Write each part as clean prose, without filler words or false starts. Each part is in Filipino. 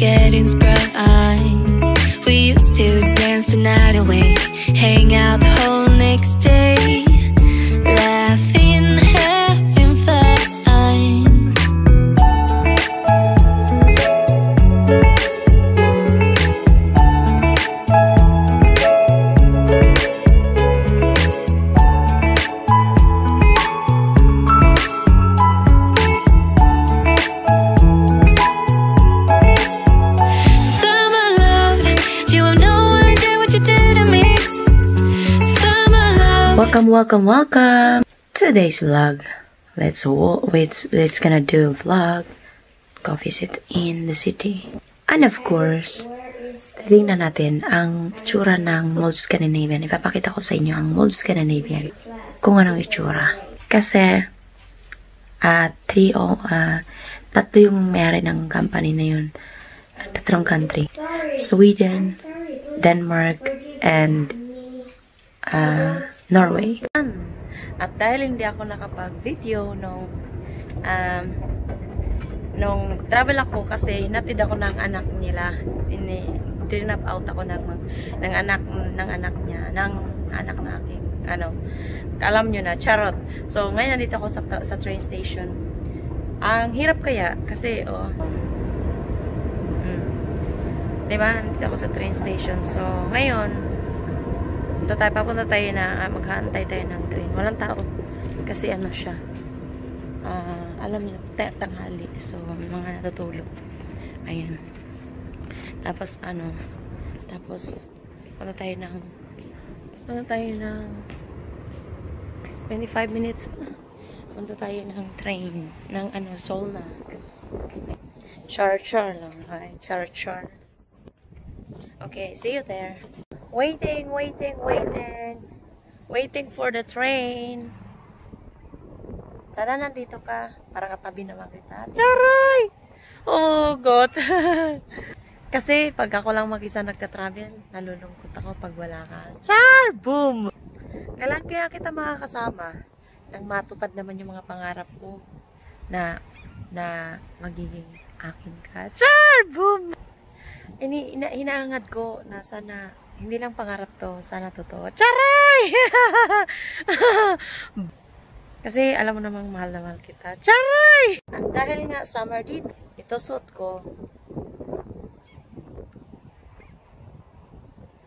getting sprung. We used to dance the night away, hang out the whole next day, laughing, having fun. Welcome. Today's vlog. Let's gonna do a vlog. Go visit in the city. And of course, tingnan natin ang itsura ng Mall Scandinavian. Ipapakita ko sa inyo ang Mall Scandinavian. Kung anong itsura. Kasi, tatlo yung may-ari ng company na yun. Tatlong country. Sweden, Denmark, and Norway. At dahil hindi ako nakapag-video nung travel ako kasi hinatid ako ng anak nila. Dinap out ako ng anak niya, ng anak na aking, alam nyo na, charot. So, ngayon nandito ako sa train station. Ang hirap kaya, kasi, diba? Nandito ako sa train station. So, ngayon, papunta tayo na maghahantay tayo ng train. Walang tao. Kasi siya. Alam niyo, tanghali. So, may mga natutulog. Ayan. Tapos, punta tayo ng 25 minutes. Punta tayo ng train. Ng Solna. Char lang. Ay, char. Okay, see you there. Waiting for the train. Sana nandito ka para katabi naman kita. Charay! Oh God. Kasi pag ako lang mag-isa nagta-travel, nalulungkot ako pag wala ka. Char! Boom! Kaya kita makakasama nang matupad naman yung mga pangarap ko na magiging akin ka. Char! Boom! Hinaangad ko na sana hindi lang pangarap to, sana totoo. Charay! Kasi alam mo namang mahal na mahal kita. Charay! Dahil nga summer dito, ito suot ko.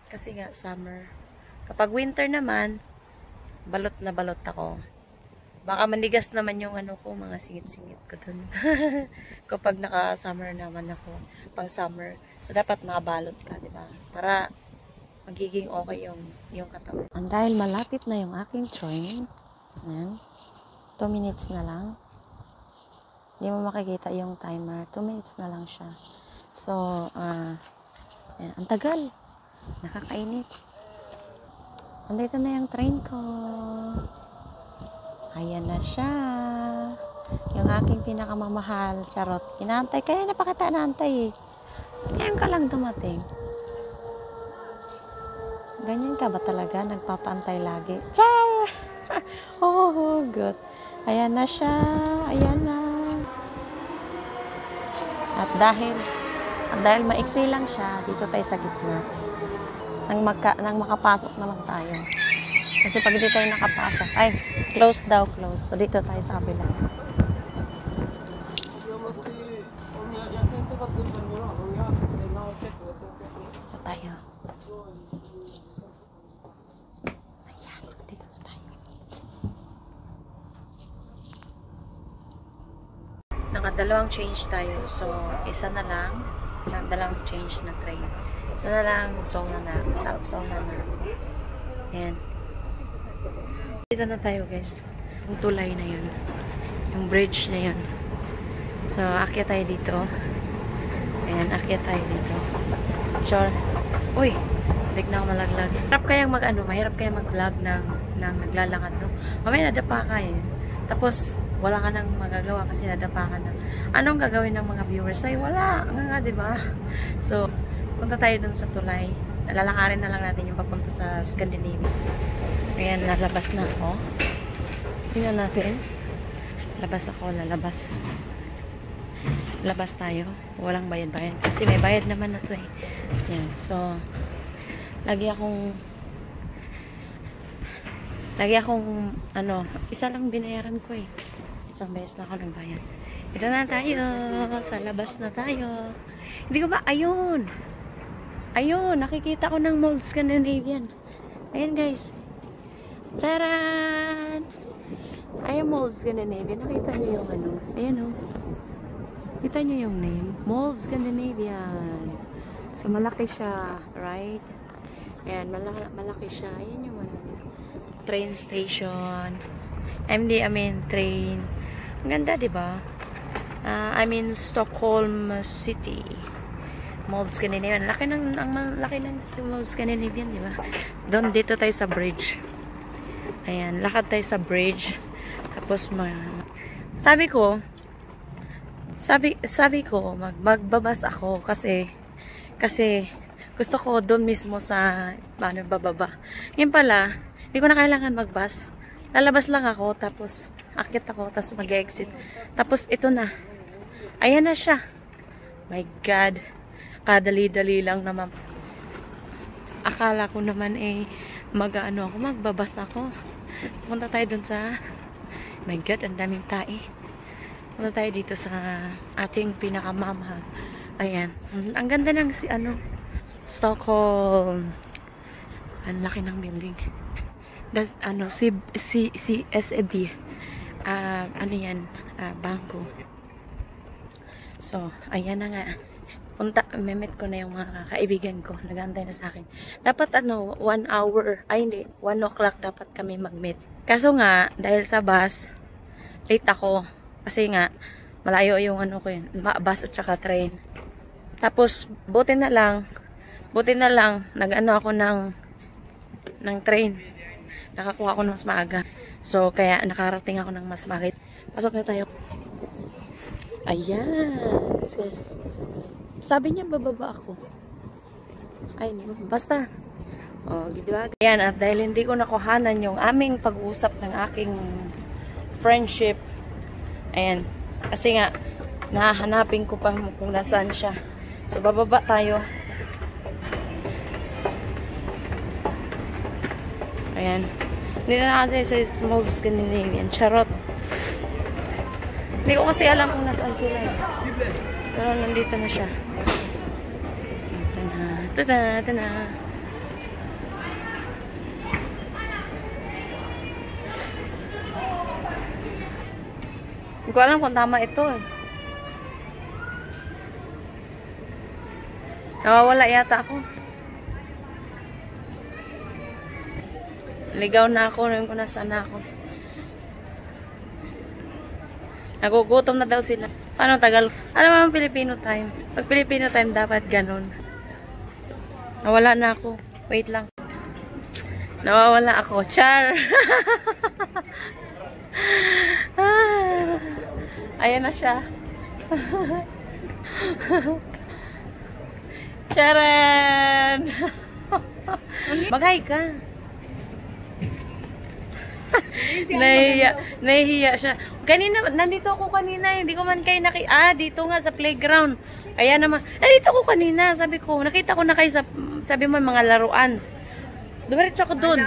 Kasi nga summer. Kapag winter naman, balot na balot ako. Baka manigas naman yung mga singit-singit ko dun. Kapag naka-summer naman ako, pang summer. So dapat nakabalot ka, di ba? Para magiging okay yung katawan. And dahil malapit na yung aking train, 2 minutes na lang. Hindi mo makikita yung timer. 2 minutes na lang siya. So, yan. Ang tagal. Nakakainit. Andito na yung train ko. Ayan na siya. Yung aking pinakamamahal. Charot. Inaantay. Kaya napakita naantay eh. Ngayon ka lang dumating. Ganyan ka ba talaga? Nagpapaantay lagi? Char! Oh, God. Ayan na siya. Ayan na. At dahil maiksi lang siya, dito tayo sa gitna. Nang makapasok naman tayo. Kasi pag dito tayo nakapasok, close daw, close. So, dito tayo sa kabila. Dito tayo. Nakadalawang change tayo. So, dalawang change na train. Isa na lang, South Solna na. Ayan. Dito na tayo, guys. Yung tulay na yun. Yung bridge na yun. So, akyat tayo dito. Ayan, akyat tayo dito. Sure. Uy! Hindi na ako malaglag. Mahirap kayang mag-vlog ng naglalakad, no? Mamaya nadapa ka eh. Tapos, wala ka nang magagawa kasi nadapa ka na. Anong gagawin ng mga viewers? Ay, wala. Nga, diba? So, punta tayo dun sa tulay. Lalakarin na lang natin yung papunta sa Scandinavia. Ayan, lalabas na ako. Tingnan natin. Lalabas. labas tayo. Walang bayad-bayad. Kasi may bayad naman na to eh. Yan. So, lagi akong ano, isa lang binayaran ko eh. Isang beses na ako nagbayad. Ito na tayo. Sa labas na tayo. Hindi ko ba? Ayun. Ayun. Nakikita ko ng Mall Scandinavian. Ayan guys. Charan! Ayun, Mall Scandinavian. Nakita niyo yung ano. Ayan o. Kita niyo yung name. Mall Scandinavian. So, malaki siya. Right? Ayan. Malaki siya. Ayan yung ano. Train station. Train. Ang ganda, diba? Stockholm City. Mall Scandinavian. Laki ng Mall Scandinavian, diba? Doon, dito tayo sa bridge. Ayan, lakad tayo sa bridge. Tapos, sabi ko, magbabas ako kasi gusto ko doon mismo sa, bababa. Ngayon pala, hindi ko na kailangan magbus. Lalabas lang ako, tapos akit ako, tapos mag-exit. Tapos ito na. Ayan na siya. My God. Kadali-dali lang naman. Akala ko naman magbabas ako. Punta tayo dun sa, my God, ang daming tae. Punta tayo dito sa ating pinakamamahal. Ayan. Ang ganda ng Stockholm. Ang laki ng building. That's, SEB. Bangko. So, ayan na nga. Memet ko na yung mga kaibigan ko. Nag-aantay na sa akin. Dapat 1 hour, 1 o'clock dapat kami mag-meet. Kaso nga, dahil sa bus, late ako. Kasi nga, malayo yung bus at saka train. Tapos, buti na lang, ako ng train. Nakakuha ako ng mas maaga. So, kaya nakarating ako ng mas maaga. Pasok na tayo. Ayan. So, sabi niya, bababa ako. Ay, basta. O, diba? Ayan, at dahil hindi ko nakuhanan yung aming pag-uusap ng aking friendship. Ayan. Kasi nga, nahanapin ko pa kung nasaan siya. So, bababa tayo. Ayan. Hindi na natin sa Mall Scandinavian. Charot. Hindi ko kasi alam kung nasaan sila. Pero nandito na siya. Ito na. Hindi ko alam kung tama ito eh. Nawawala yata ako. Ligaw na ako nung kung nasaan na ako. Nagugutom na daw sila. Paano tagal? Ano naman Filipino time? Pag Filipino time dapat ganun. Nawala na ako. Wait lang. Nawawala ako. Char! Ayan na siya. Charan! Mag-hi ka. Nahihiya siya. Kanina, nandito ako kanina. Hindi ko man kayo dito nga sa playground. Kaya naman, nandito ako kanina. Sabi ko, nakita ko na kayo sa, sabi mo, mga laruan. Dumiretso ako dun.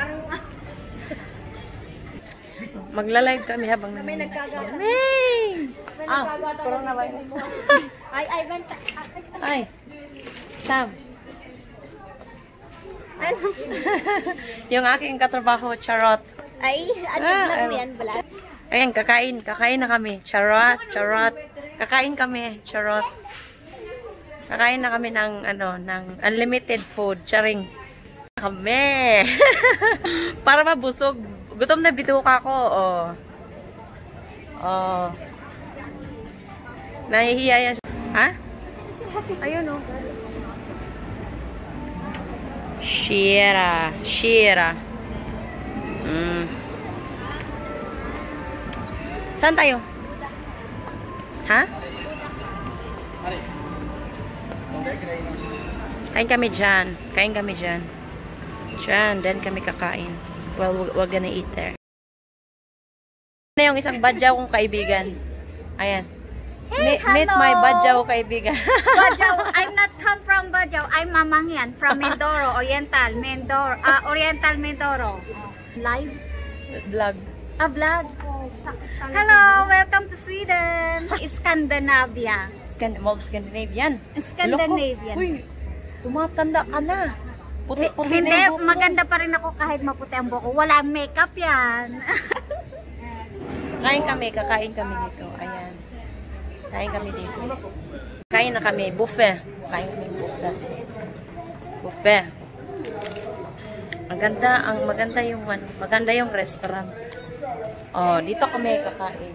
Magla-live kami habang Kami nagkagata. Coronavirus. Ay, Sam. Yung aking katrabaho, Charot. Vlog mo yan, vlog? Ayan, kakain na kami. Charot. Kakain kami, Charot. Kakain na kami ng unlimited food, charing. Kami. Para mabusog. Gutom na bituka ko, Nahihiya yan siya. Ha? Ayun, Shira. Saan tayo? Ha? Kain kami dyan. Then kami kakain. Well, we're gonna eat there. Na yung isang badyaw kong kaibigan. Ayan. Hey, Meet hello. my Badyaw kaibigan. Badyaw. I'm not come from Badyaw. I'm Mamangyan from Mindoro, Oriental Mindoro. Live? Vlog. A vlog. Hello, welcome to Sweden. Scandinavia. Scandinavian. Scandinavian. Uy, tumatanda ka na. Puti Hindi, na yung buhok mo. maganda pa rin ako kahit maputi ang buhok ko. Walang makeup yan. Kakain kami dito. Ayan. Kain kami dito. Kain na kami. Buffet. Kain kami buffet. Buffet. Maganda yung restaurant. Oh, dito kami kakain.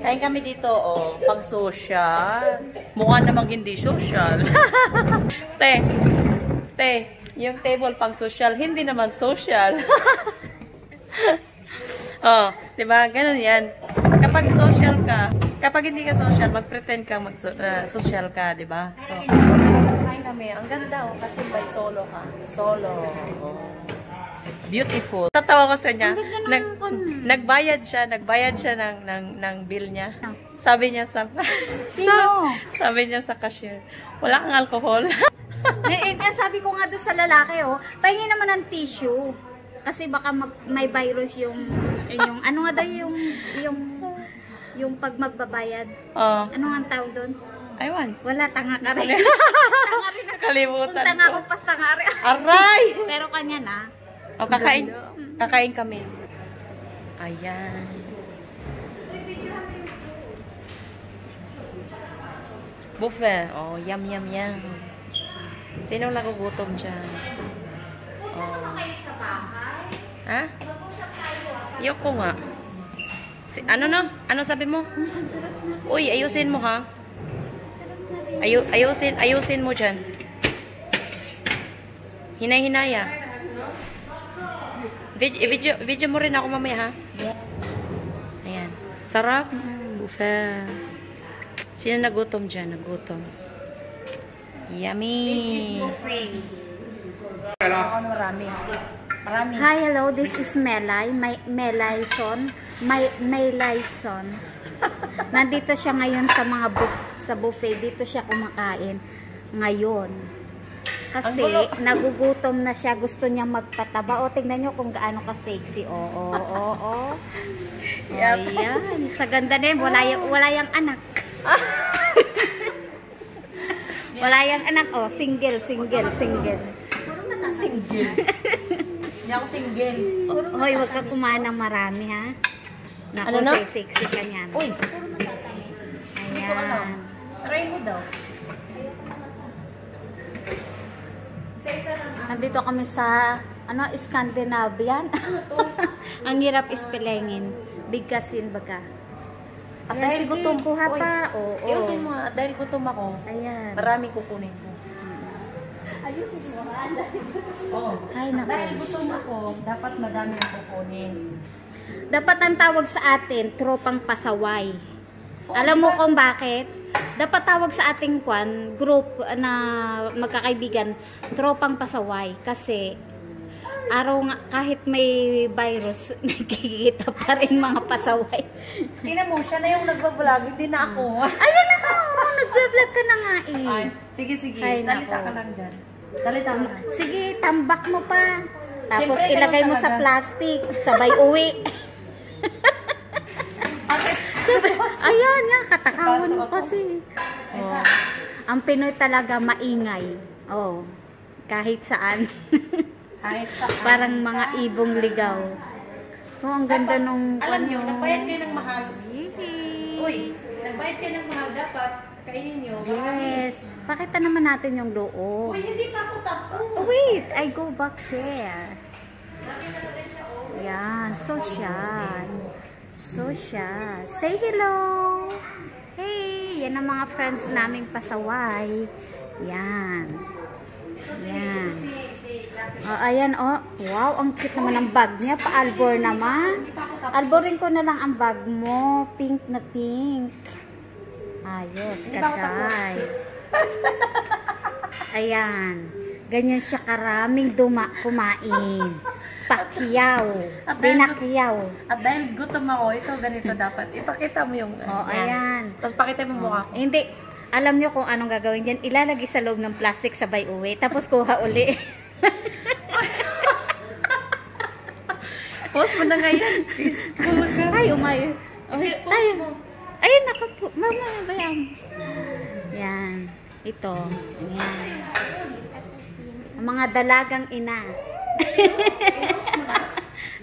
Kain kami dito, oh, pang social. Mukha namang hindi social. Te, yung table pang social, hindi naman social. Oh, 'di ba? Ganun 'yan. Kapag social ka, kapag hindi ka social, mag-pretend kang social ka, 'di ba? So, kain kami. Ang ganda oh, kasi by solo ka. Solo. Oh. Beautiful. Tatawa ko sa niya. Nagbayad siya ng bill niya. Sabi niya Sino? sabi niya sa cashier, wala kang alcohol. Sabi ko nga doon sa lalaki, oh, pahingin naman ng tissue. Kasi baka may virus yung ano nga daw yung pag magbabayad. Oh. Ano nga ang tawag doon? Aywan. Wala, tanga ka rin. Tanga rin ako. Nakalimutan Kung tanga ko. ko, pas tanga rin. Aray! Pero kanya na. O, kakain kami. Ayan. Buffet. Oh, yum. Sinong nagugutom dyan? Oh. Ha? Yoko nga. Ano sabi mo? Uy, ayusin mo ha. Ayusin mo dyan. Hinay-hinaya. Video mo rin ako mamaya ha. Ayan. Sarap. Buffet. Sino nagutom dyan? Nagutom. Yummy. This is buffet. Ako marami. Hi, hello. This is Melay. Melayson. Nandito siya ngayon sa buffet. Dito siya kumakain ngayon. Kasi nagugutom na siya. Gusto niya magpataba. O, tingnan niyo kung gaano ka-sexy. Oo. Ayan. Sa ganda na yun. Wala yung anak. Wala yung anak. Oh, single. Single. Hindi ako single. Hoy, wag ka kumain ng marami, ha? Naku, Ano na? sexy ka niyan. Uy! Ayan. Try mo daw. Nandito kami sa, Scandinavian. Ang hirap ispelengin. Bigkasin baga. At Ayan, dahil sige, gutom, kuha Uy, pa. Oo. Ayusin mo at dahil gutom ako, Ayan. maraming kukunin ko. Oh. Ay, naku. Dahil gutom ako, dapat madami ang kukunin. Dapat ang tawag sa atin, tropang pasaway. Alam mo kung bakit? Dapat tawag sa ating group na magkakaibigan, tropang pasaway. Kasi, kahit may virus, nagkikita pa rin mga pasaway. Tingnan mo, siya na yung nagbablog, hindi na ako. Ayan ako! Nagbablog ka na nga eh. Ay, sige. Ay, Salita nako. ka lang dyan. Salita ka lang. Sige, tambak mo pa. Tapos Siyempre, ilagay ganun mo sa talaga. plastic. Sabay uwi. Ayan nga, katakawan mo kasi. Oh. Ang Pinoy talaga maingay. Oh. Kahit saan. Kahit sa... Parang mga ibong ligaw. Oh, ang ganda nung... Alam nyo, nagbayad kayo ng mahal. Uy, nagbayad kayo ng mahal, dapat kainin nyo. Yes. Pakita naman natin yung loob. Uy, hindi pa ako tapos. Oh, wait, I go back there. Yan, social. Social. Say hello. Hey, yan ang mga friends naming pasaway. Yan. Yan. Oh, ayan, oh. Wow, ang cute naman ang bag niya. Pa-albor naman. Alborin ko na lang ang bag mo. Pink na pink. Ayos, katay. Ayan. Ganyan siya karaming kumain. Pakyaw. Pinakyaw. At dahil gutom ako, ito ganito dapat. Ipakita mo yung... Oh, ayan. Tapos pakita mo mukha ko. Hindi. Alam nyo kung anong gagawin dyan. Ilalagay sa loob ng plastic sabay uwi. Tapos kuha uli. Post mo na ngayon. Ay, umayo. Ay, mo. Ayun, nakapo. Mama, bayang. Yan. Ito. Yan. Ang mga dalagang ina.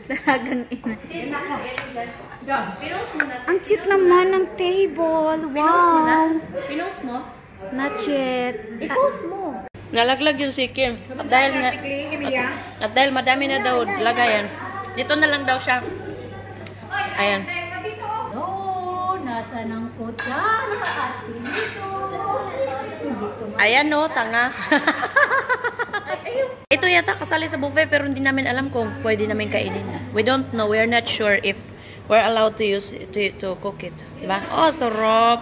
Dalagang ina. Ang cute naman ng table. Wow. Pinost mo? Not yet. I-post mo. Nalaglag yung sikim. At dahil madami na daw lagayan. Dito na lang daw siya. Ayan. Oh, nasa ng kutsara at dito. Ayan no, tanga. Ito yata kasali sa buffet pero hindi namin alam kung pwede namin kainin. We don't know. We're not sure if we're allowed to use to cook it. Diba? Oh, sarap.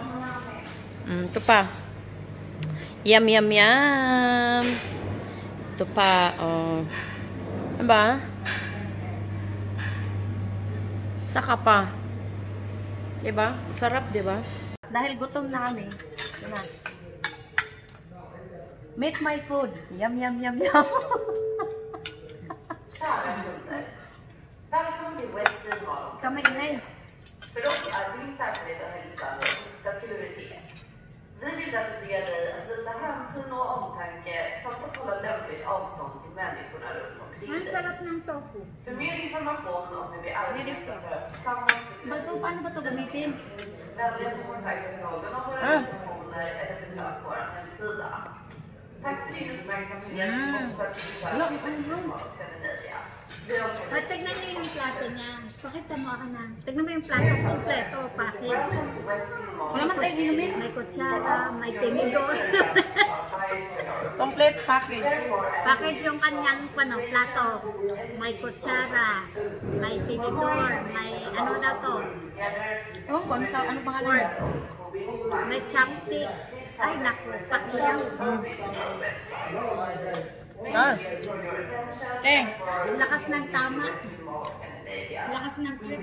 Ito pa. Yum, yum, yum. Ito pa. Oh. Diba? Saka pa. Diba? Sarap, diba? Dahil gutom na kami. Diba? Make my food. Yum, yum, yum, yum. Kami inay. För oss är din säkerhet och hälsa vår högsta prioritet. Vi vill därför be dig att visa hänsyn och omtanke samt att hålla lämpligt avstånd till människorna runt omkring Ang dig. sarap ng tofu. För mer information om hur vi arbetar för att tillsammans Paano ba ito gamitin? välja på kontaktfrågan om våra organisationer eller besök vår hemsida. Tack för din uppmärksamhet och för att du besöker Scandinavia. At tignan niyo yung plato niya. Pakita mo ako na. Tignan mo yung plato kompleto, package. Wala man tayo inumin. May kutsara, may tinidor. Complete package. Package yung kanyang plato. May kutsara, may tinidor, may ano na to. Ewan ko, ano pangalan? May chopstick. Ay, naku, pakyaw. Ah. Cheng. Lakas ng tama. Lakas ng trip.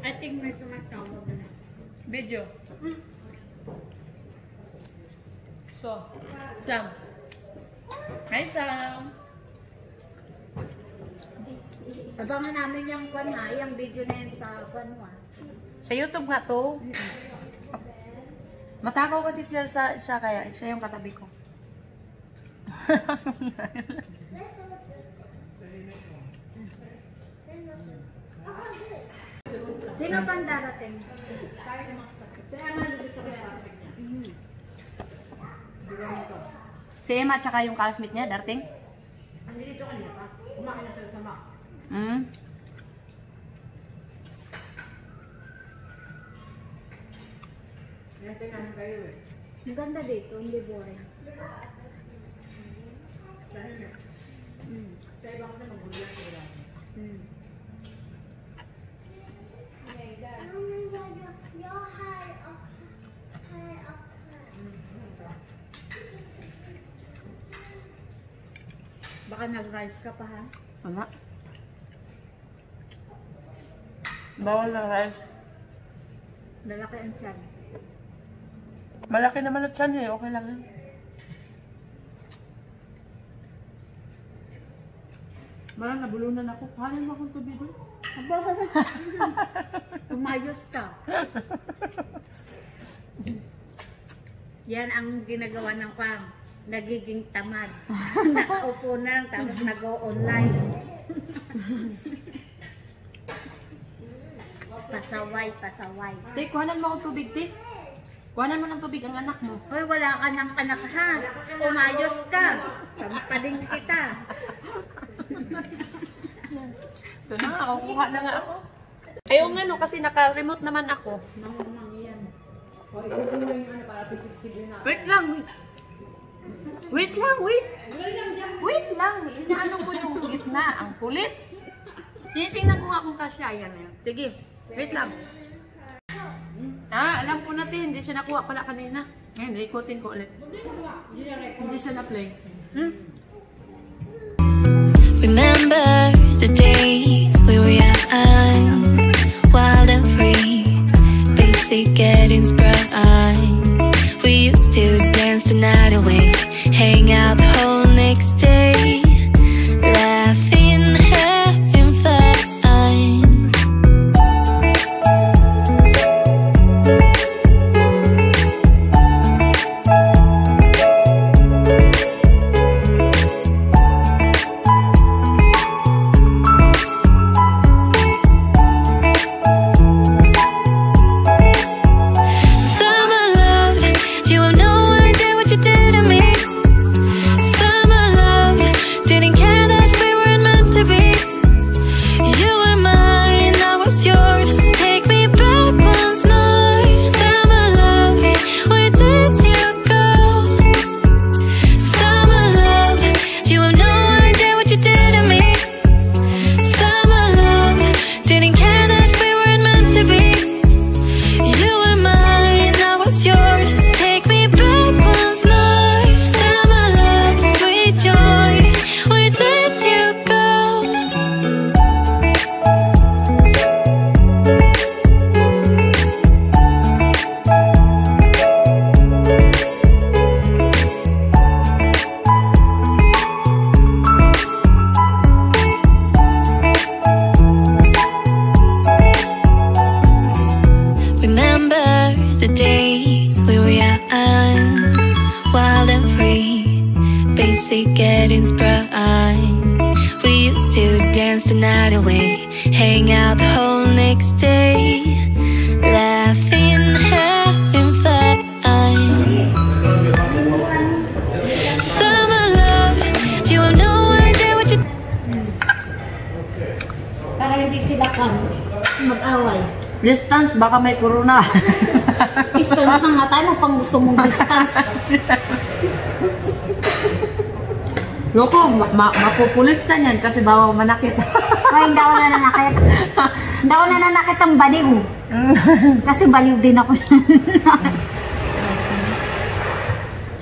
I think may tumatawag na. Video. So, Sam. Hi, Sam. Abangan namin yung yung video na yan sa kwanwa. Sa YouTube nga to. Matakaw kasi siya kaya. Siya yung katabi ko. Sino pang darating? Si Emma at saka yung classmate niya, darating? Andito kanina pa. Kumain na sila sa Mac. Ang ganda dito, hindi boring. Sa iba kasi magulang sila. Baka nag-rice ka pa ha? Wala. Bawal na rice. Lalaki ang tiyan. Malaki naman at siya eh. Okay lang yun. Malang nabulunan ako. Kuhanin mo akong tubig doon. Umayos ka. Yan ang ginagawa ng farm. Nagiging tamad. Nakaupo na tapos nag-o-online. Pasaway. Te, kuhanan mo akong tubig, te. Kuhanan mo ng tubig ang anak mo. Hoy, wala ka ng anak ha. Umayos ka. Sampaling kita. Ito na nga, kukuha na nga ako. Ayaw nga no, kasi naka-remote naman ako. Mamamang yan. Wait lang, wait. Wait lang. Wait lang. Inaano ko yung gitna. Ang kulit. Tinitingnan ko nga kung kasya. Yan na yan. Sige, wait lang. Alam ko na, te. Hindi siya nakuha pala kanina. Ayun, ikutin ko ulit. Hindi siya na-play. Remember the days we were young, wild and free, basic getting sprung. We used to dance the night away, hang out the whole next day, laughing, having fun. The days we were young, wild and free, basic getting sprung. We used to dance the night away, hang out the whole next day, laughing, having fun. Summer love, you have no idea what you. Para hindi sila mag-away. Distance, baka may corona. Distance na nga tayo, pang gusto mong distance. Loko, mapupulis na yan kasi bawa manakit. Ay, hindi ako nananakit. Hindi ako nananakit ang baliw. Kasi baliw din ako.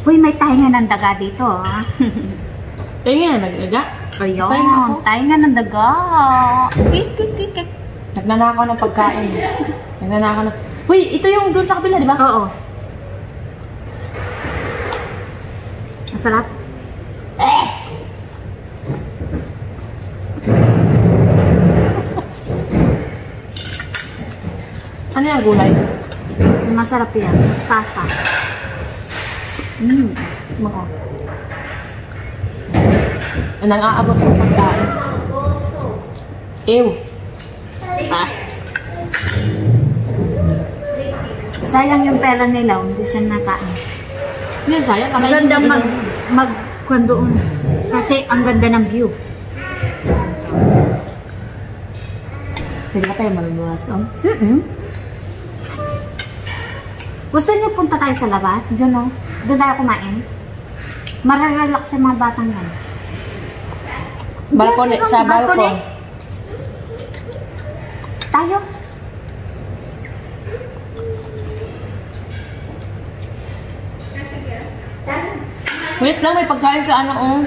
Uy, may tahinga ng daga dito, ha? Tahinga ng daga? Ayun, tahinga ng daga. Kik. Nagnanakaw ng pagkain. Nagnanakaw ng... Uy, ito yung doon sa kabila, di ba? Oo. Masarap. Ano yung gulay? Masarap yan. Mustasa. Maka. Nang-aabot ng pagkain. Ew. Sayang yung pera nila, hindi siya nakain. Hindi, sayang. Ang ganda mag-kwan doon. Kasi ang ganda ng view. Pwede ba tayo maluluwas doon? Gusto niyo punta tayo sa labas? Diyan o. Doon tayo kumain. Mararelax yung mga batang yan. Balkon, sa balkon. Tayo. Wait lang, may pagkain sa ano, oh.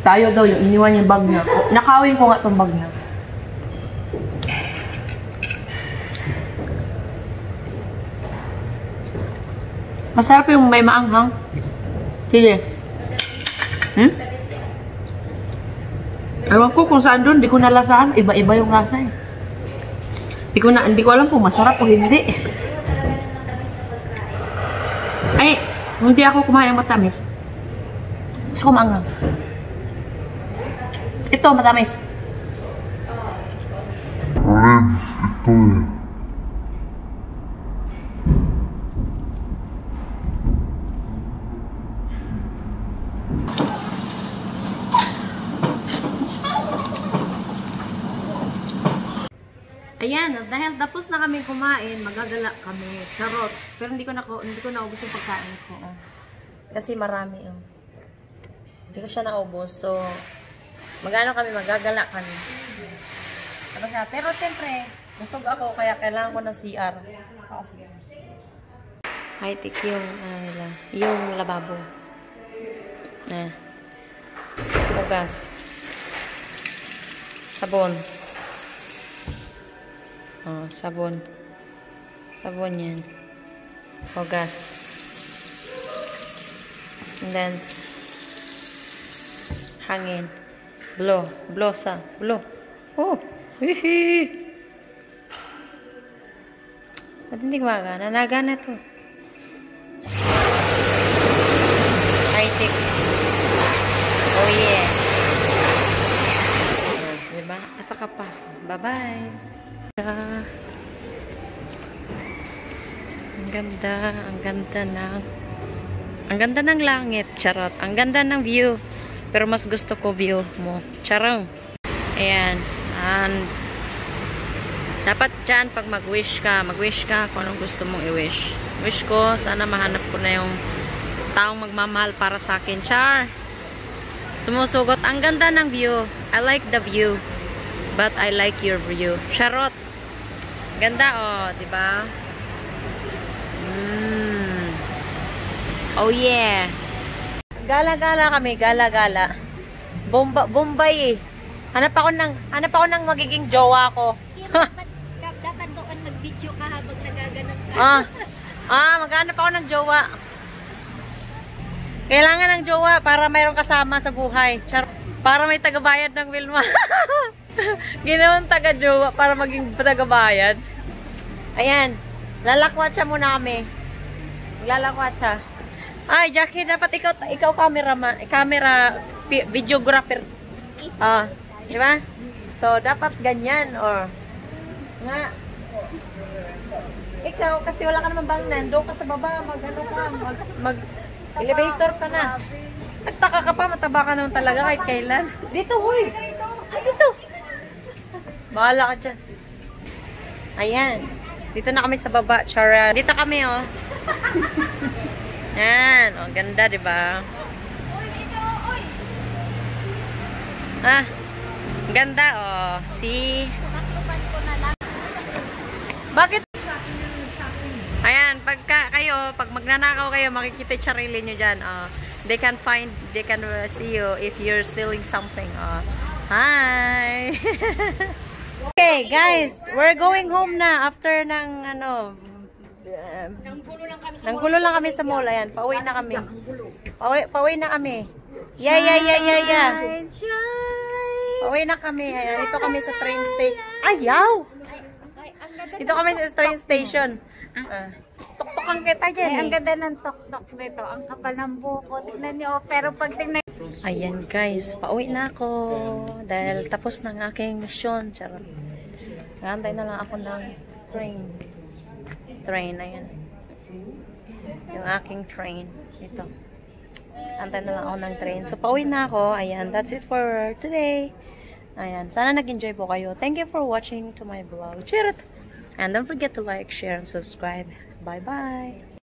Tayo daw, yung iniwan yung bag niya. Nakawin ko nga itong bag niya. Masarap yung may maanghang. Sige. Ewan ko kung saan doon, di ko nalasahan. Iba-iba yung lasa eh. Hindi ko alam kung masarap o hindi. Ay, hindi ako kumain ng matamis. Gusto ko maanghang. Ito, matamis. Ayan, dahil tapos na kami kumain, magagala kami. Charot. Pero hindi ko naubos yung pagkain ko. Oh. Kasi marami. Oh. Hindi ko siya naubos. So, magagala kami. Ano siya? Pero siyempre, busog ako, kaya kailangan ko ng CR. High-tech yung lababo. Hugas. Sabon. Sabon. Sabon yan. Hugas. And then, hangin. Blow. Blow sa. Blow. Oh! Hihi! Ba't hindi gumagana? Nagana to. High-tech. Oh yeah. Diba? Asa ka pa. Bye-bye. Ang ganda. Ang ganda ng... Ang ganda ng langit. Charot. Ang ganda ng view. Pero mas gusto ko view mo. Charong. Ayan. And dapat dyan pag mag-wish ka kung anong gusto mong i-wish. Wish ko, sana mahanap ko na yung taong magmamahal para sa akin. Char! Sumusugot. Ang ganda ng view. I like the view. But I like your view. Charot! Ganda, oh. Diba? Oh, yeah. Gala-gala kami. Gala-gala. Bombay, eh. Hanap ako ng magiging jowa ko. Dapat doon mag-video ka habang nagaganon ka. Maghanap ako ng jowa. Kailangan ng jowa para mayroong kasama sa buhay. Para may tagabayad ng Wilma. Ginawang taga-jowa para maging tagabayad. Ayan. Lalakwat siya muna kami. Lalakwat siya. Ay, Jackie, dapat ikaw videographer. Di ba? So, dapat ganyan, or nga. Ikaw, kasi wala ka naman bangnan, doon ka sa baba, mag-elevator ka na. Nagtaka ka pa, mataba ka naman talaga kahit kailan. Dito, huy! Ay, dito! Bahala ka dyan. Ayan. Dito na kami sa baba, Chara. Dito kami, oh. Yan, oh, ganda, di ba? Ganda, oh. See? Bakit? Ayan, pag magnanakaw kayo, makikita yung sarili nyo dyan. They can see you if you're stealing something. Hi! Okay, guys, we're going home na after ng, nanggulo lang kami sa mall. Ayan, pauwi na kami. Pauwi na kami. Yeah. Pauwi na kami. Ayan, ito kami sa train station. Ayaw! Dito kami sa train station. Tok-tokan kita dyan. Ang ganda ng tok-tok nito. Ang kapal ng buko. Tignan niyo. Pero pag tignan... Ayan guys, pauwi na ako. Dahil tapos na ang aking mission. Charot. Nantay na lang ako ng train. Ayan. Yung aking train. Ito. Antay na lang ako ng train. So, pauwi na ako. Ayan, that's it for today. Ayan, sana nag-enjoy po kayo. Thank you for watching to my vlog. Cheers! And don't forget to like, share, and subscribe. Bye-bye!